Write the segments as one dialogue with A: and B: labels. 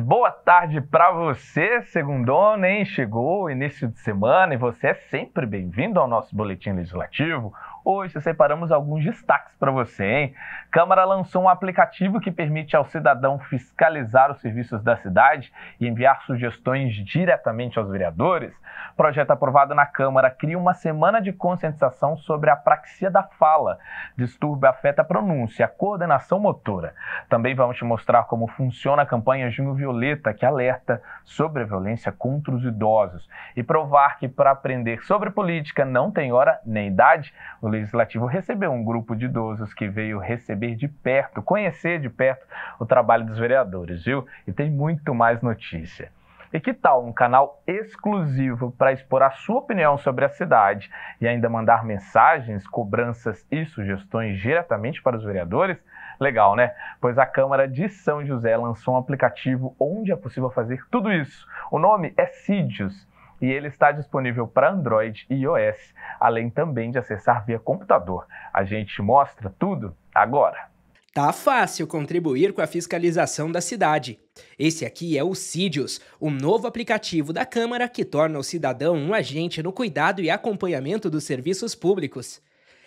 A: boa tarde para você, segundona, hein? Chegou o início de semana e você é sempre bem-vindo ao nosso Boletim Legislativo. Hoje separamos alguns destaques para você, hein? Câmara lançou um aplicativo que permite ao cidadão fiscalizar os serviços da cidade e enviar sugestões diretamente aos vereadores. Projeto aprovado na Câmara cria uma semana de conscientização sobre a apraxia da fala. Distúrbio afeta a pronúncia e a coordenação motora. Também vamos te mostrar como funciona a campanha Junho Violeta, que alerta sobre a violência contra os idosos. E provar que para aprender sobre política não tem hora nem idade, o Legislativo recebeu um grupo de idosos que veio receber de perto, conhecer de perto o trabalho dos vereadores, viu? E tem muito mais notícia. E que tal um canal exclusivo para expor a sua opinião sobre a cidade e ainda mandar mensagens, cobranças e sugestões diretamente para os vereadores? Legal, né? Pois a Câmara de São José lançou um aplicativo onde é possível fazer tudo isso. O nome é Sídios e ele está disponível para Android e iOS, além também de acessar via computador. A gente mostra tudo agora.
B: Tá fácil contribuir com a fiscalização da cidade. Esse aqui é o Sídios, um novo aplicativo da Câmara que torna o cidadão um agente no cuidado e acompanhamento dos serviços públicos.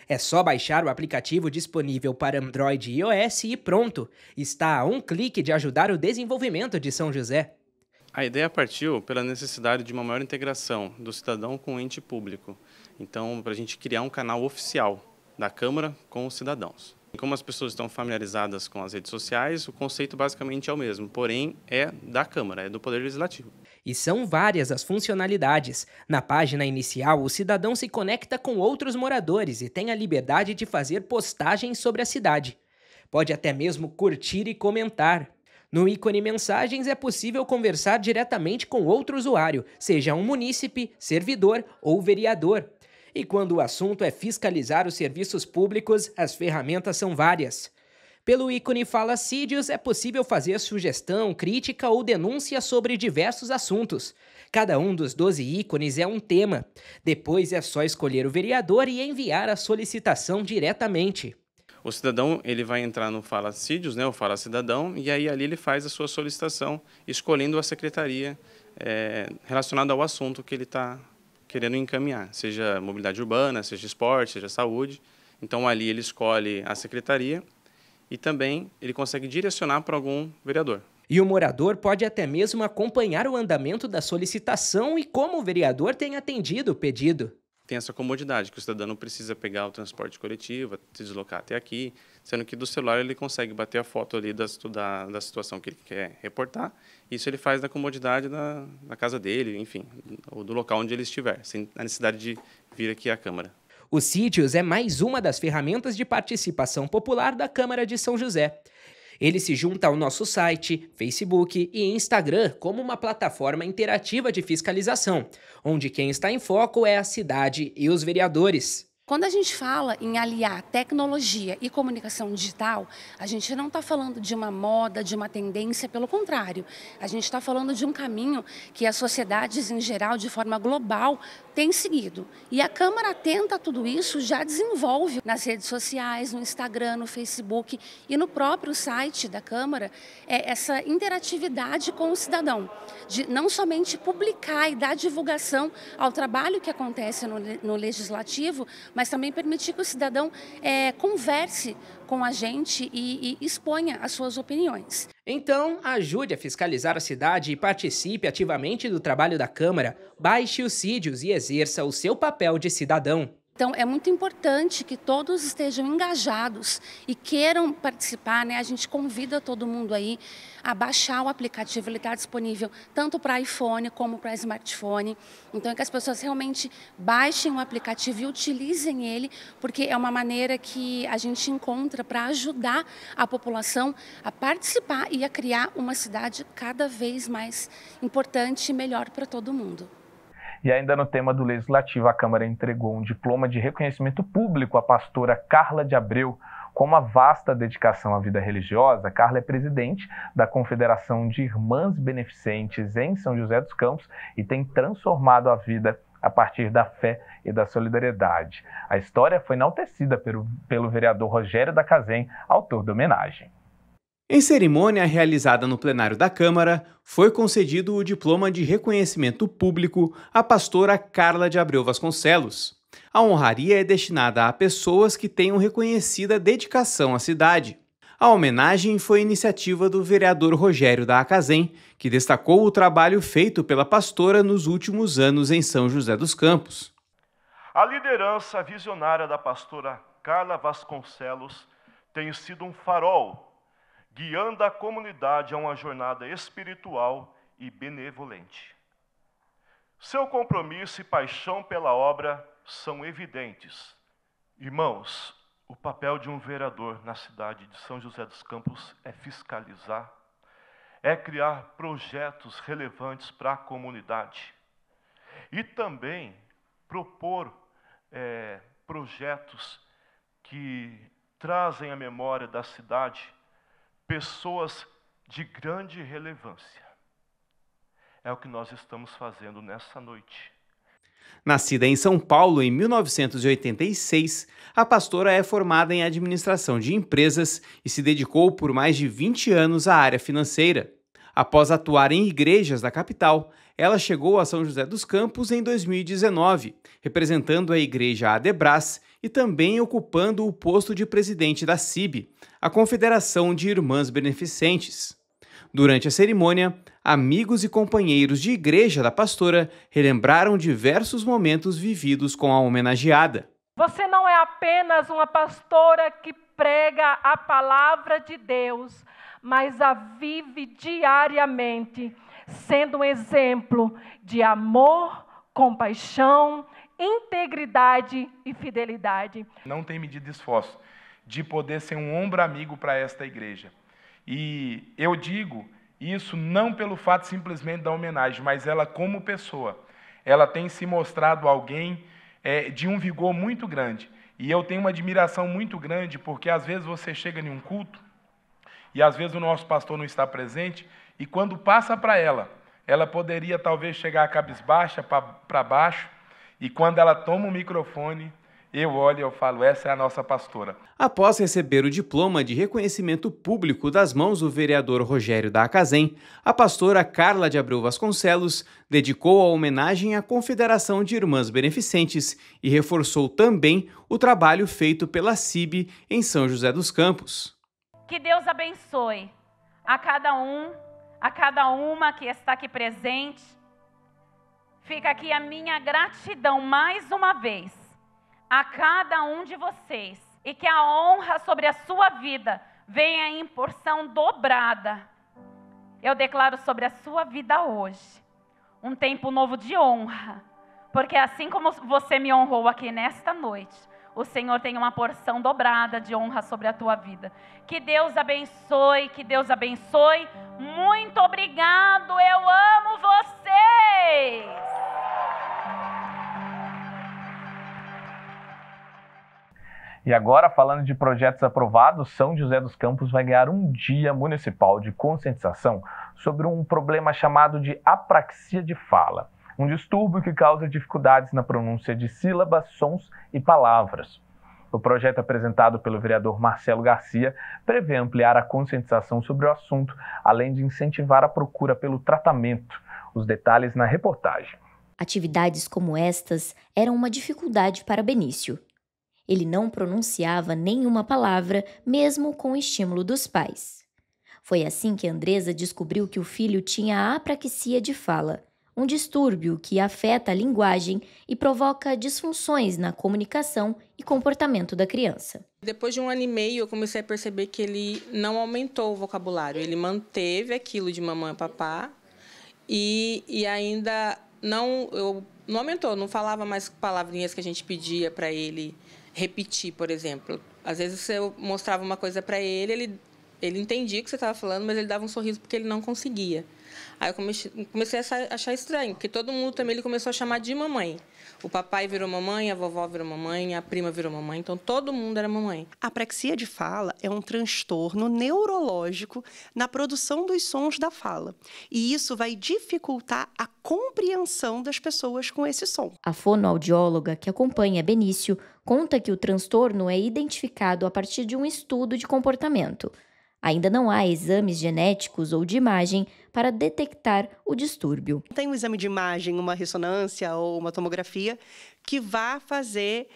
B: É só baixar o aplicativo disponível para Android e iOS e pronto! Está a um clique de ajudar o desenvolvimento de São José.
C: A ideia partiu pela necessidade de uma maior integração do cidadão com o ente público. Então, para a gente criar um canal oficial da Câmara com os cidadãos. Como as pessoas estão familiarizadas com as redes sociais, o conceito basicamente é o mesmo, porém é da Câmara, é do Poder Legislativo.
B: E são várias as funcionalidades. Na página inicial, o cidadão se conecta com outros moradores e tem a liberdade de fazer postagens sobre a cidade. Pode até mesmo curtir e comentar. No ícone Mensagens é possível conversar diretamente com outro usuário, seja um munícipe, servidor ou vereador. E quando o assunto é fiscalizar os serviços públicos, as ferramentas são várias. Pelo ícone Fala Sídios é possível fazer sugestão, crítica ou denúncia sobre diversos assuntos. Cada um dos 12 ícones é um tema. Depois é só escolher o vereador e enviar a solicitação diretamente.
C: O cidadão ele vai entrar no Fala Sídios, né, o Fala Cidadão, e aí ali ele faz a sua solicitação, escolhendo a secretaria relacionada ao assunto que ele está querendo encaminhar, seja mobilidade urbana, seja esporte, seja saúde. Então ali ele escolhe a secretaria e também ele consegue direcionar para algum vereador.
B: E o morador pode até mesmo acompanhar o andamento da solicitação e como o vereador tem atendido o pedido.
C: Tem essa comodidade, que o cidadão não precisa pegar o transporte coletivo, se deslocar até aqui, sendo que do celular ele consegue bater a foto ali da situação que ele quer reportar. Isso ele faz da comodidade da casa dele, enfim, ou do local onde ele estiver, sem a necessidade de vir aqui à Câmara.
B: O Sídios é mais uma das ferramentas de participação popular da Câmara de São José. Ele se junta ao nosso site, Facebook e Instagram como uma plataforma interativa de fiscalização, onde quem está em foco é a cidade e os vereadores.
D: Quando a gente fala em aliar tecnologia e comunicação digital, a gente não está falando de uma moda, de uma tendência, pelo contrário. A gente está falando de um caminho que as sociedades em geral, de forma global, têm seguido. E a Câmara atenta a tudo isso, já desenvolve nas redes sociais, no Instagram, no Facebook e no próprio site da Câmara, essa interatividade com o cidadão, de não somente publicar e dar divulgação ao trabalho que acontece no Legislativo, mas também permitir que o cidadão converse com a gente e exponha as suas opiniões.
B: Então, ajude a fiscalizar a cidade e participe ativamente do trabalho da Câmara. Baixe os Sídios e exerça o seu papel de cidadão.
D: Então, é muito importante que todos estejam engajados e queiram participar, né? A gente convida todo mundo aí a baixar o aplicativo, ele está disponível tanto para iPhone como para smartphone. Então, é que as pessoas realmente baixem o aplicativo e utilizem ele, porque é uma maneira que a gente encontra para ajudar a população a participar e a criar uma cidade cada vez mais importante e melhor para todo mundo.
A: E ainda no tema do Legislativo, a Câmara entregou um diploma de reconhecimento público à pastora Carla de Abreu. Com uma vasta dedicação à vida religiosa, Carla é presidente da Confederação de Irmãs Beneficentes em São José dos Campos e tem transformado a vida a partir da fé e da solidariedade. A história foi enaltecida pelo vereador Rogério da Cazem, autor da homenagem.
E: Em cerimônia realizada no plenário da Câmara, foi concedido o diploma de reconhecimento público à pastora Carla de Abreu Vasconcelos. A honraria é destinada a pessoas que tenham reconhecida dedicação à cidade. A homenagem foi iniciativa do vereador Rogério da Acazem, que destacou o trabalho feito pela pastora nos últimos anos em São José dos Campos.
F: A liderança visionária da pastora Carla Vasconcelos tem sido um farol, guiando a comunidade a uma jornada espiritual e benevolente. Seu compromisso e paixão pela obra são evidentes. Irmãos, o papel de um vereador na cidade de São José dos Campos é fiscalizar, é criar projetos relevantes para a comunidade e também propor projetos que trazem à memória da cidade pessoas de grande relevância. É o que nós estamos fazendo nessa noite.
E: Nascida em São Paulo em 1986, a pastora é formada em administração de empresas e se dedicou por mais de 20 anos à área financeira. Após atuar em igrejas da capital, ela chegou a São José dos Campos em 2019, representando a igreja Adebras e também ocupando o posto de presidente da CIB, a Confederação de Irmãs Beneficentes. Durante a cerimônia, amigos e companheiros de igreja da pastora relembraram diversos momentos vividos com a homenageada.
G: Você não é apenas uma pastora que prega a palavra de Deus, mas a vive diariamente, sendo um exemplo de amor, compaixão, integridade e fidelidade.
H: Não tem medido esforço de poder ser um ombro amigo para esta igreja. E eu digo isso não pelo fato simplesmente da homenagem, mas ela como pessoa. Ela tem se mostrado alguém de um vigor muito grande. E eu tenho uma admiração muito grande, porque às vezes você chega em um culto, e às vezes o nosso pastor não está presente, e quando passa para ela poderia talvez chegar cabisbaixa para baixo, e quando ela toma o microfone, eu olho e eu falo, essa é a nossa pastora.
E: Após receber o diploma de reconhecimento público das mãos do vereador Rogério da Acazem, a pastora Carla de Abreu Vasconcelos dedicou a homenagem à Confederação de Irmãs Beneficentes e reforçou também o trabalho feito pela CIB em São José dos Campos.
I: Que Deus abençoe a cada uma que está aqui presente. Fica aqui a minha gratidão mais uma vez a cada um de vocês, e que a honra sobre a sua vida venha em porção dobrada. Eu declaro sobre a sua vida hoje um tempo novo de honra, porque assim como você me honrou aqui nesta noite, o Senhor tem uma porção dobrada de honra sobre a tua vida. Que Deus abençoe, que Deus abençoe. Muito obrigado, eu amo vocês!
A: E agora, falando de projetos aprovados, São José dos Campos vai ganhar um dia municipal de conscientização sobre um problema chamado de apraxia de fala, um distúrbio que causa dificuldades na pronúncia de sílabas, sons e palavras. O projeto apresentado pelo vereador Marcelo Garcia prevê ampliar a conscientização sobre o assunto, além de incentivar a procura pelo tratamento. Os detalhes na reportagem.
J: Atividades como estas eram uma dificuldade para Benício. Ele não pronunciava nenhuma palavra, mesmo com o estímulo dos pais. Foi assim que Andresa descobriu que o filho tinha a apraxia de fala, um distúrbio que afeta a linguagem e provoca disfunções na comunicação e comportamento da criança.
K: Depois de 1 ano e meio, eu comecei a perceber que ele não aumentou o vocabulário. Ele manteve aquilo de mamãe e papá e ainda não aumentou, não falava mais palavrinhas que a gente pedia para ele repetir, por exemplo. Às vezes eu mostrava uma coisa para ele entendia o que você estava falando, mas ele dava um sorriso porque ele não conseguia. Aí eu comecei a achar estranho, porque todo mundo também ele começou a chamar de mamãe. O papai virou mamãe, a vovó virou mamãe, a prima virou mamãe, então todo mundo era mamãe.
L: A apraxia de fala é um transtorno neurológico na produção dos sons da fala. E isso vai dificultar a compreensão das pessoas com esse som.
J: A fonoaudióloga que acompanha Benício conta que o transtorno é identificado a partir de um estudo de comportamento. Ainda não há exames genéticos ou de imagem para detectar o distúrbio.
L: Tem um exame de imagem, uma ressonância ou uma tomografia, que vai fazer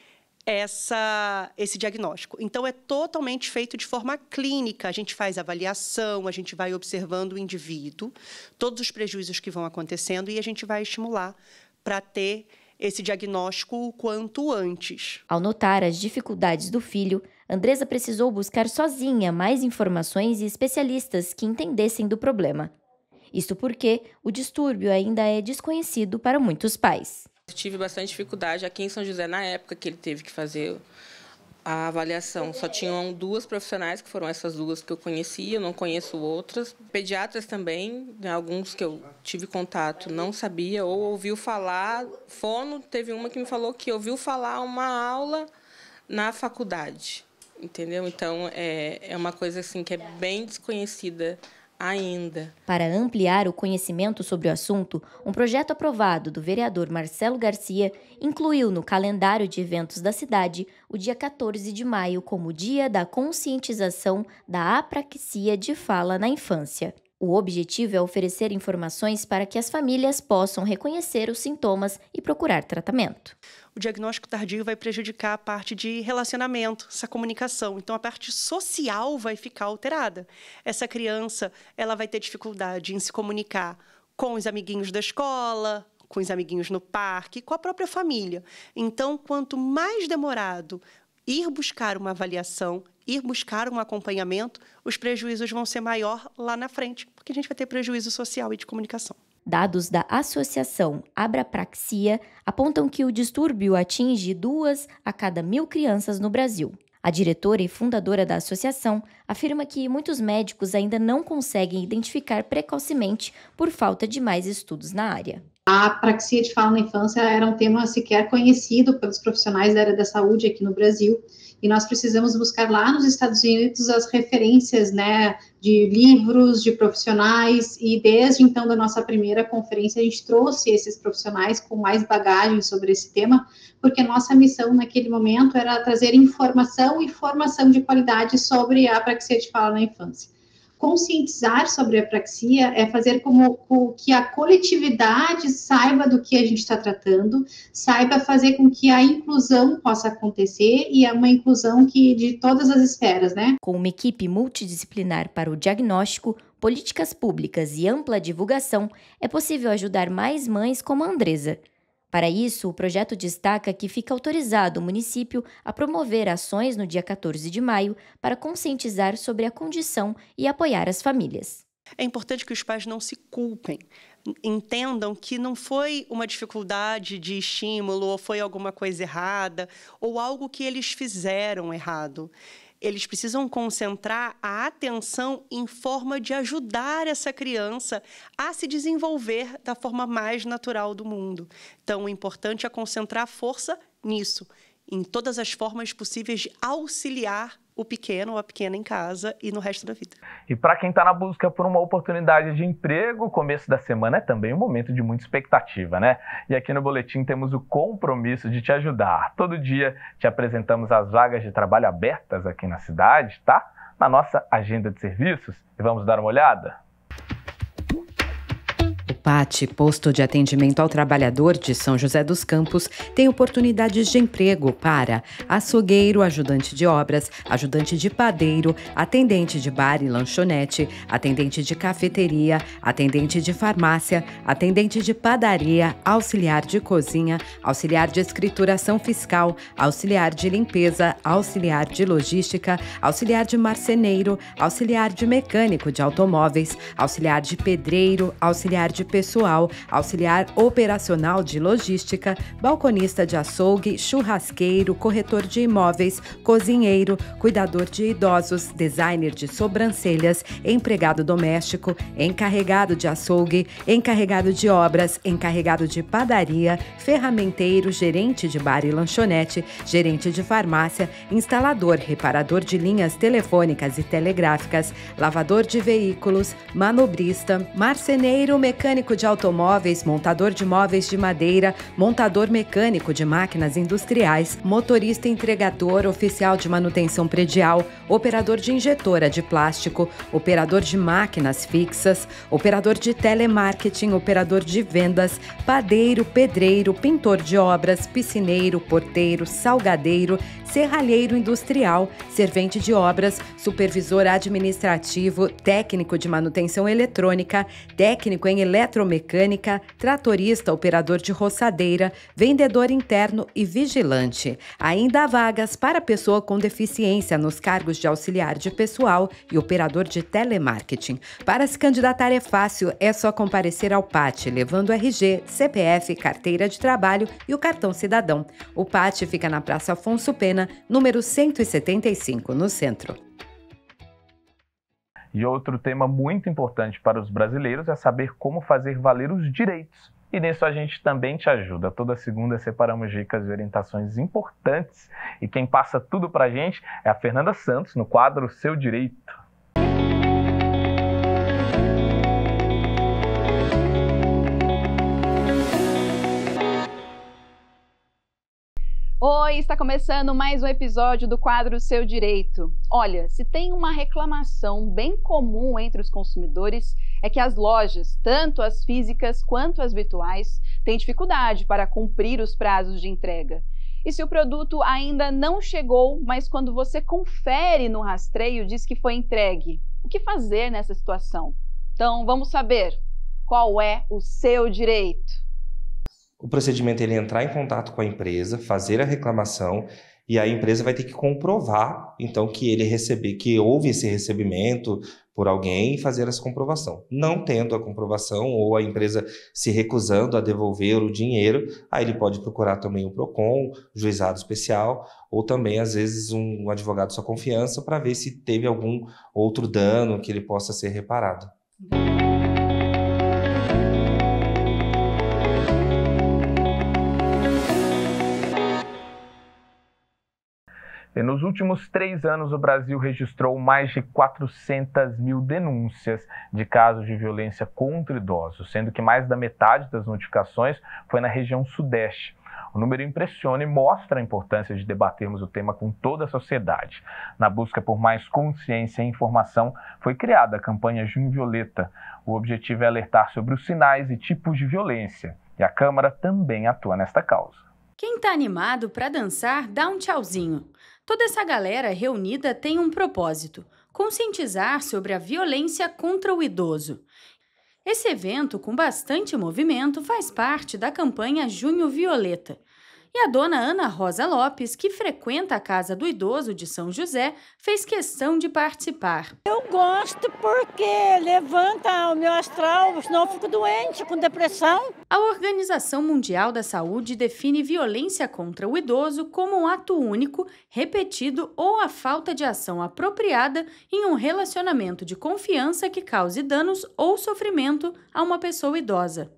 L: esse diagnóstico. Então, é totalmente feito de forma clínica. A gente faz avaliação, a gente vai observando o indivíduo, todos os prejuízos que vão acontecendo e a gente vai estimular para ter esse diagnóstico o quanto antes.
J: Ao notar as dificuldades do filho, Andresa precisou buscar sozinha mais informações e especialistas que entendessem do problema. Isto porque o distúrbio ainda é desconhecido para muitos pais.
K: Eu tive bastante dificuldade aqui em São José na época que ele teve que fazer a avaliação. Só tinham 2 profissionais, que foram essas 2 que eu conhecia, eu não conheço outras. Pediatras também, alguns que eu tive contato, não sabia ou ouviu falar. Fono, teve uma que me falou que ouviu falar uma aula na faculdade, entendeu? Então, é uma coisa assim que é bem desconhecida ainda.
J: Para ampliar o conhecimento sobre o assunto, um projeto aprovado do vereador Marcelo Garcia incluiu no calendário de eventos da cidade o dia 14 de maio como Dia da Conscientização da Apraxia de Fala na Infância. O objetivo é oferecer informações para que as famílias possam reconhecer os sintomas e procurar tratamento.
L: O diagnóstico tardio vai prejudicar a parte de relacionamento, essa comunicação. Então, a parte social vai ficar alterada. Essa criança ela vai ter dificuldade em se comunicar com os amiguinhos da escola, com os amiguinhos no parque, com a própria família. Então, quanto mais demorado ir buscar uma avaliação, ir buscar um acompanhamento, os prejuízos vão ser maior lá na frente, porque a gente vai ter prejuízo social e de comunicação.
J: Dados da Associação Abrapraxia apontam que o distúrbio atinge 2 a cada 1.000 crianças no Brasil. A diretora e fundadora da associação afirma que muitos médicos ainda não conseguem identificar precocemente por falta de mais estudos na área.
M: A apraxia de fala na infância era um tema sequer conhecido pelos profissionais da área da saúde aqui no Brasil, e nós precisamos buscar lá nos Estados Unidos as referências, né, de livros, de profissionais, e desde então da nossa primeira conferência a gente trouxe esses profissionais com mais bagagem sobre esse tema, porque nossa missão naquele momento era trazer informação e formação de qualidade sobre a apraxia de fala na infância. Conscientizar sobre a apraxia é fazer com que a coletividade saiba do que a gente está tratando, saiba fazer com que a inclusão possa acontecer, e é uma inclusão que de todas as esferas, né?
J: Com uma equipe multidisciplinar para o diagnóstico, políticas públicas e ampla divulgação, é possível ajudar mais mães como a Andresa. Para isso, o projeto destaca que fica autorizado o município a promover ações no dia 14 de maio para conscientizar sobre a condição e apoiar as famílias.
L: É importante que os pais não se culpem, entendam que não foi uma dificuldade de estímulo, ou foi alguma coisa errada, ou algo que eles fizeram errado. Eles precisam concentrar a atenção em forma de ajudar essa criança a se desenvolver da forma mais natural do mundo. Então, o importante é concentrar força nisso, em todas as formas possíveis de auxiliar o pequeno ou a pequena em casa e no resto da vida.
A: E para quem está na busca por uma oportunidade de emprego, o começo da semana é também um momento de muita expectativa, né? E aqui no Boletim temos o compromisso de te ajudar. Todo dia te apresentamos as vagas de trabalho abertas aqui na cidade, tá? Na nossa agenda de serviços. E vamos dar uma olhada?
N: O PAT, Posto de Atendimento ao Trabalhador de São José dos Campos, tem oportunidades de emprego para açougueiro, ajudante de obras, ajudante de padeiro, atendente de bar e lanchonete, atendente de cafeteria, atendente de farmácia, atendente de padaria, auxiliar de cozinha, auxiliar de escrituração fiscal, auxiliar de limpeza, auxiliar de logística, auxiliar de marceneiro, auxiliar de mecânico de automóveis, auxiliar de pedreiro, auxiliar de pessoal, auxiliar operacional de logística, balconista de açougue, churrasqueiro, corretor de imóveis, cozinheiro, cuidador de idosos, designer de sobrancelhas, empregado doméstico, encarregado de açougue, encarregado de obras, encarregado de padaria, ferramenteiro, gerente de bar e lanchonete, gerente de farmácia, instalador, reparador de linhas telefônicas e telegráficas, lavador de veículos, manobrista, marceneiro, mecânico mecânico de automóveis, montador de móveis de madeira, montador mecânico de máquinas industriais, motorista entregador, oficial de manutenção predial, operador de injetora de plástico, operador de máquinas fixas, operador de telemarketing, operador de vendas, padeiro, pedreiro, pintor de obras, piscineiro, porteiro, salgadeiro, serralheiro industrial, servente de obras, supervisor administrativo, técnico de manutenção eletrônica, técnico em eletromecânica, tratorista, operador de roçadeira, vendedor interno e vigilante. Ainda há vagas para pessoa com deficiência nos cargos de auxiliar de pessoal e operador de telemarketing. Para se candidatar é fácil, é só comparecer ao PAT, levando RG, CPF, carteira de trabalho e o cartão cidadão. O PAT fica na Praça Afonso Pena, número 175, no centro.
A: E outro tema muito importante para os brasileiros é saber como fazer valer os direitos. E nisso a gente também te ajuda. Toda segunda separamos dicas e orientações importantes. E quem passa tudo pra gente é a Fernanda Santos, no quadro Seu Direito.
O: Oi, está começando mais um episódio do quadro Seu Direito. Olha, se tem uma reclamação bem comum entre os consumidores, é que as lojas, tanto as físicas quanto as virtuais, têm dificuldade para cumprir os prazos de entrega. E se o produto ainda não chegou, mas quando você confere no rastreio diz que foi entregue, o que fazer nessa situação? Então, vamos saber qual é o seu direito.
P: O procedimento é ele entrar em contato com a empresa, fazer a reclamação e a empresa vai ter que comprovar, então, que houve esse recebimento por alguém e fazer essa comprovação. Não tendo a comprovação ou a empresa se recusando a devolver o dinheiro, aí ele pode procurar também o PROCON, juizado especial, ou também, às vezes, um advogado de sua confiança para ver se teve algum outro dano que ele possa ser reparado.
A: E nos últimos 3 anos, o Brasil registrou mais de 400 mil denúncias de casos de violência contra idosos, sendo que mais da metade das notificações foi na região sudeste. O número impressiona e mostra a importância de debatermos o tema com toda a sociedade. Na busca por mais consciência e informação, foi criada a campanha Junho Violeta. O objetivo é alertar sobre os sinais e tipos de violência, e a Câmara também atua nesta causa.
Q: Quem está animado para dançar, dá um tchauzinho. Toda essa galera reunida tem um propósito: conscientizar sobre a violência contra o idoso. Esse evento, com bastante movimento, faz parte da campanha Junho Violeta. E a dona Ana Rosa Lopes, que frequenta a Casa do Idoso de São José, fez questão de participar.
R: Eu gosto porque levanta o meu astral, senão eu fico doente, com depressão.
Q: A Organização Mundial da Saúde define violência contra o idoso como um ato único, repetido ou a falta de ação apropriada em um relacionamento de confiança que cause danos ou sofrimento a uma pessoa idosa.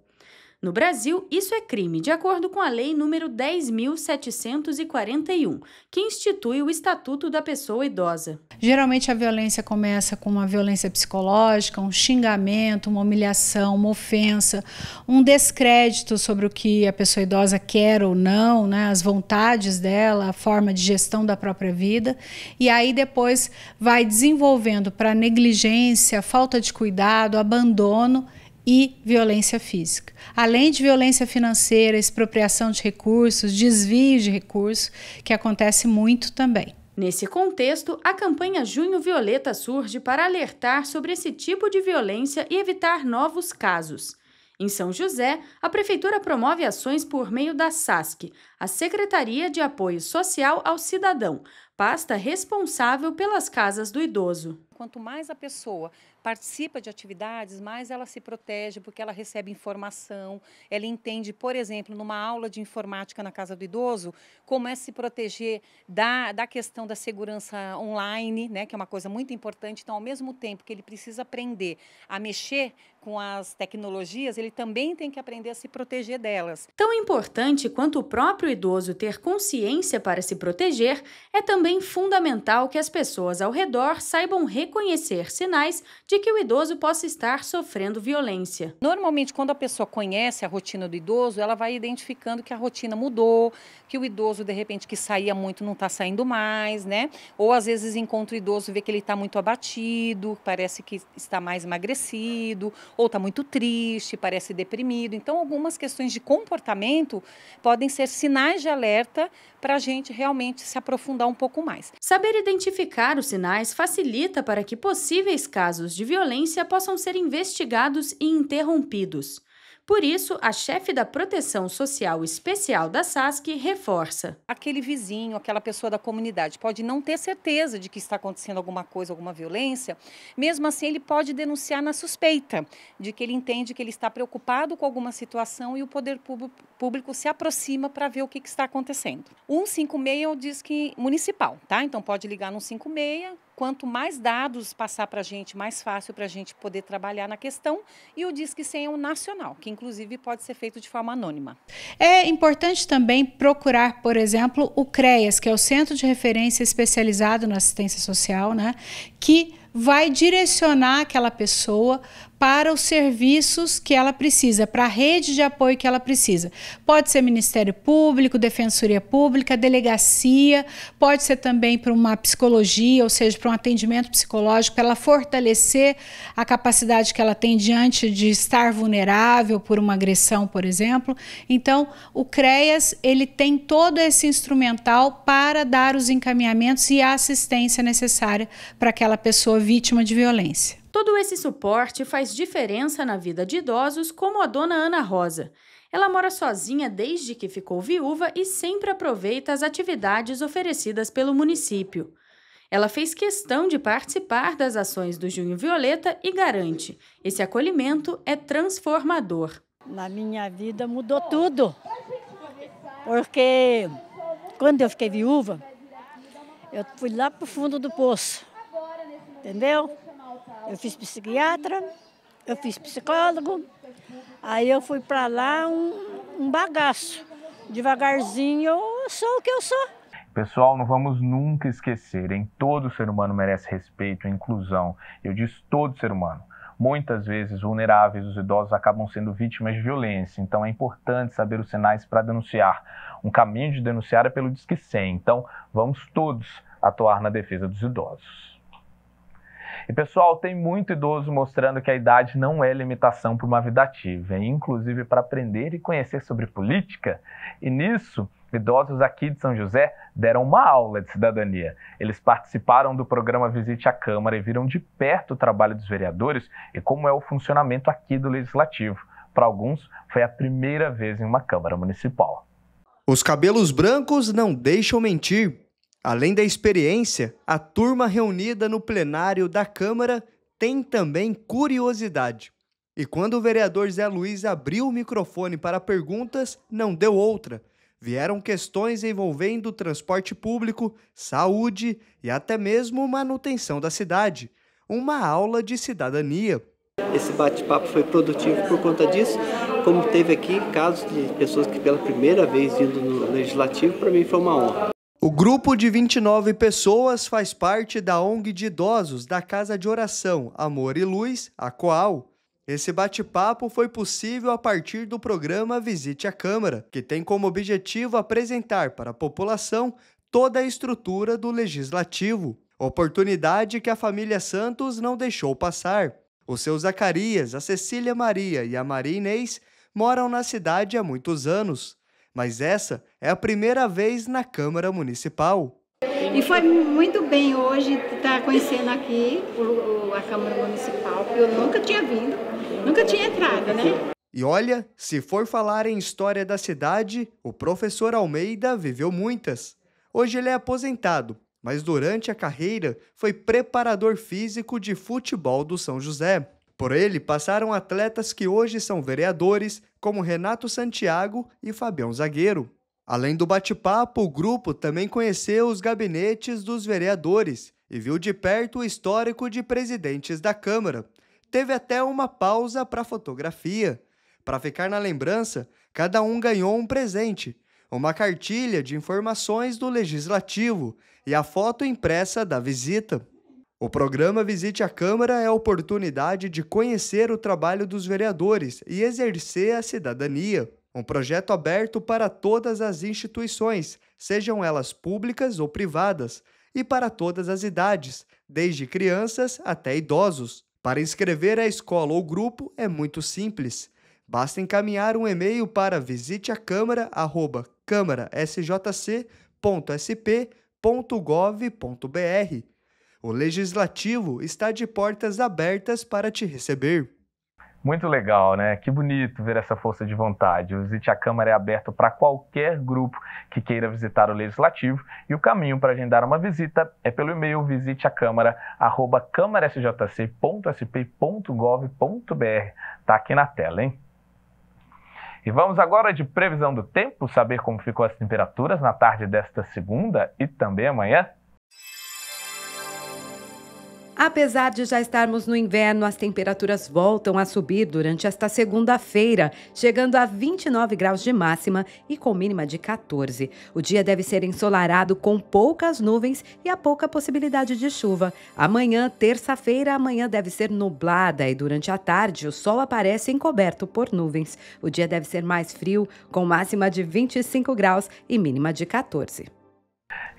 Q: No Brasil, isso é crime, de acordo com a Lei nº 10.741, que institui o Estatuto da Pessoa Idosa.
S: Geralmente a violência começa com uma violência psicológica, um xingamento, uma humilhação, uma ofensa, um descrédito sobre o que a pessoa idosa quer ou não, né, as vontades dela, a forma de gestão da própria vida, e aí depois vai desenvolvendo para negligência, falta de cuidado, abandono e violência física. Além de violência financeira, expropriação de recursos, desvio de recursos, que acontece muito também.
Q: Nesse contexto, a campanha Junho Violeta surge para alertar sobre esse tipo de violência e evitar novos casos. Em São José, a Prefeitura promove ações por meio da SASC, a Secretaria de Apoio Social ao Cidadão, pasta responsável pelas casas do idoso.
T: Quanto mais a pessoa participa de atividades, mais ela se protege, porque ela recebe informação, ela entende, por exemplo, numa aula de informática na Casa do Idoso, como é se proteger da questão da segurança online, né, que é uma coisa muito importante. Então, ao mesmo tempo que ele precisa aprender a mexer com as tecnologias, ele também tem que aprender a se proteger delas.
Q: Tão importante quanto o próprio idoso ter consciência para se proteger, é também fundamental que as pessoas ao redor saibam reconhecer sinais de de que o idoso possa estar sofrendo violência.
T: Normalmente, quando a pessoa conhece a rotina do idoso, ela vai identificando que a rotina mudou, que o idoso, de repente, que saía muito, não está saindo mais, né? Ou às vezes encontra o idoso e vê que ele está muito abatido, parece que está mais emagrecido, ou está muito triste, parece deprimido. Então, algumas questões de comportamento podem ser sinais de alerta para a gente realmente se aprofundar um pouco mais.
Q: Saber identificar os sinais facilita para que possíveis casos de violência possam ser investigados e interrompidos. Por isso, a chefe da Proteção Social Especial da SASC reforça.
T: Aquele vizinho, aquela pessoa da comunidade pode não ter certeza de que está acontecendo alguma coisa, alguma violência, mesmo assim ele pode denunciar na suspeita de que ele entende que ele está preocupado com alguma situação e o poder público se aproxima para ver o que está acontecendo. O 156 é o Disque Municipal, tá? Então pode ligar no 156. Quanto mais dados passar para a gente, mais fácil para a gente poder trabalhar na questão. E o Disque 100 é o nacional, que inclusive pode ser feito de forma anônima.
S: É importante também procurar, por exemplo, o CREAS, que é o Centro de Referência Especializado na Assistência Social, né, que vai direcionar aquela pessoa para os serviços que ela precisa, para a rede de apoio que ela precisa. Pode ser Ministério Público, Defensoria Pública, Delegacia, pode ser também para uma psicologia, ou seja, para um atendimento psicológico, para ela fortalecer a capacidade que ela tem diante de estar vulnerável por uma agressão, por exemplo. Então, o CREAS, ele tem todo esse instrumental para dar os encaminhamentos e a assistência necessária para aquela pessoa vítima de violência.
Q: Todo esse suporte faz diferença na vida de idosos como a dona Ana Rosa. Ela mora sozinha desde que ficou viúva e sempre aproveita as atividades oferecidas pelo município. Ela fez questão de participar das ações do Junho Violeta e garante: esse acolhimento é transformador.
R: Na minha vida mudou tudo, porque quando eu fiquei viúva, eu fui lá para o fundo do poço, entendeu? Eu fiz psiquiatra, eu fiz psicólogo, aí eu fui para lá um bagaço. Devagarzinho eu sou o que eu sou.
A: Pessoal, não vamos nunca esquecer, todo ser humano merece respeito e inclusão. Eu disse todo ser humano. Muitas vezes vulneráveis, os idosos acabam sendo vítimas de violência, então é importante saber os sinais para denunciar. Um caminho de denunciar é pelo Disque 100, então vamos todos atuar na defesa dos idosos. E pessoal, tem muito idoso mostrando que a idade não é limitação para uma vida ativa, inclusive para aprender e conhecer sobre política. E nisso, idosos aqui de São José deram uma aula de cidadania. Eles participaram do programa Visite a Câmara e viram de perto o trabalho dos vereadores e como é o funcionamento aqui do Legislativo. Para alguns, foi a primeira vez em uma Câmara Municipal.
U: Os cabelos brancos não deixam mentir. Além da experiência, a turma reunida no plenário da Câmara tem também curiosidade. E quando o vereador Zé Luiz abriu o microfone para perguntas, não deu outra. Vieram questões envolvendo transporte público, saúde e até mesmo manutenção da cidade. Uma aula de cidadania.
V: Esse bate-papo foi produtivo por conta disso, como teve aqui casos de pessoas que pela primeira vez indo no Legislativo, para mim foi uma honra.
U: O grupo de 29 pessoas faz parte da ONG de idosos da Casa de Oração Amor e Luz, a COAL. Esse bate-papo foi possível a partir do programa Visite a Câmara, que tem como objetivo apresentar para a população toda a estrutura do Legislativo, oportunidade que a família Santos não deixou passar. O seu Zacarias, a Cecília Maria e a Maria Inês moram na cidade há muitos anos, mas essa é a primeira vez na Câmara Municipal.
W: E foi muito bem hoje estar conhecendo aqui a Câmara Municipal, porque eu nunca tinha vindo, nunca tinha entrado, né?
U: E olha, se for falar em história da cidade, o professor Almeida viveu muitas. Hoje ele é aposentado, mas durante a carreira foi preparador físico de futebol do São José. Por ele passaram atletas que hoje são vereadores, como Renato Santiago e Fabião Zagueiro. Além do bate-papo, o grupo também conheceu os gabinetes dos vereadores e viu de perto o histórico de presidentes da Câmara. Teve até uma pausa para fotografia. Para ficar na lembrança, cada um ganhou um presente, uma cartilha de informações do Legislativo e a foto impressa da visita. O programa Visite a Câmara é a oportunidade de conhecer o trabalho dos vereadores e exercer a cidadania. Um projeto aberto para todas as instituições, sejam elas públicas ou privadas, e para todas as idades, desde crianças até idosos. Para inscrever a escola ou grupo é muito simples. Basta encaminhar um e-mail para visiteacâmara@câmarasjc.sp.gov.br. O Legislativo está de portas abertas para te receber.
A: Muito legal, né? Que bonito ver essa força de vontade. O Visite a Câmara é aberto para qualquer grupo que queira visitar o Legislativo e o caminho para agendar uma visita é pelo e-mail visiteacâmara@câmarasjc.sp.gov.br. Tá aqui na tela, hein? E vamos agora de previsão do tempo, saber como ficou as temperaturas na tarde desta segunda e também amanhã.
N: Apesar de já estarmos no inverno, as temperaturas voltam a subir durante esta segunda-feira, chegando a 29 graus de máxima e com mínima de 14. O dia deve ser ensolarado com poucas nuvens e a pouca possibilidade de chuva. Amanhã, terça-feira, amanhã deve ser nublada e durante a tarde o sol aparece encoberto por nuvens. O dia deve ser mais frio, com máxima de 25 graus e mínima de 14.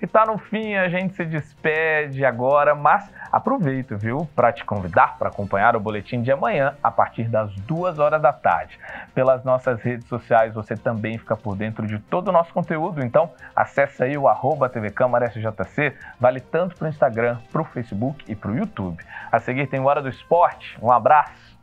A: E tá no fim, a gente se despede agora, mas aproveito, viu, para te convidar para acompanhar o boletim de amanhã a partir das 2 horas da tarde. Pelas nossas redes sociais você também fica por dentro de todo o nosso conteúdo, então acesse aí o @tvcâmarasjc, vale tanto para o Instagram, para o Facebook e para o YouTube. A seguir tem o Hora do Esporte, um abraço!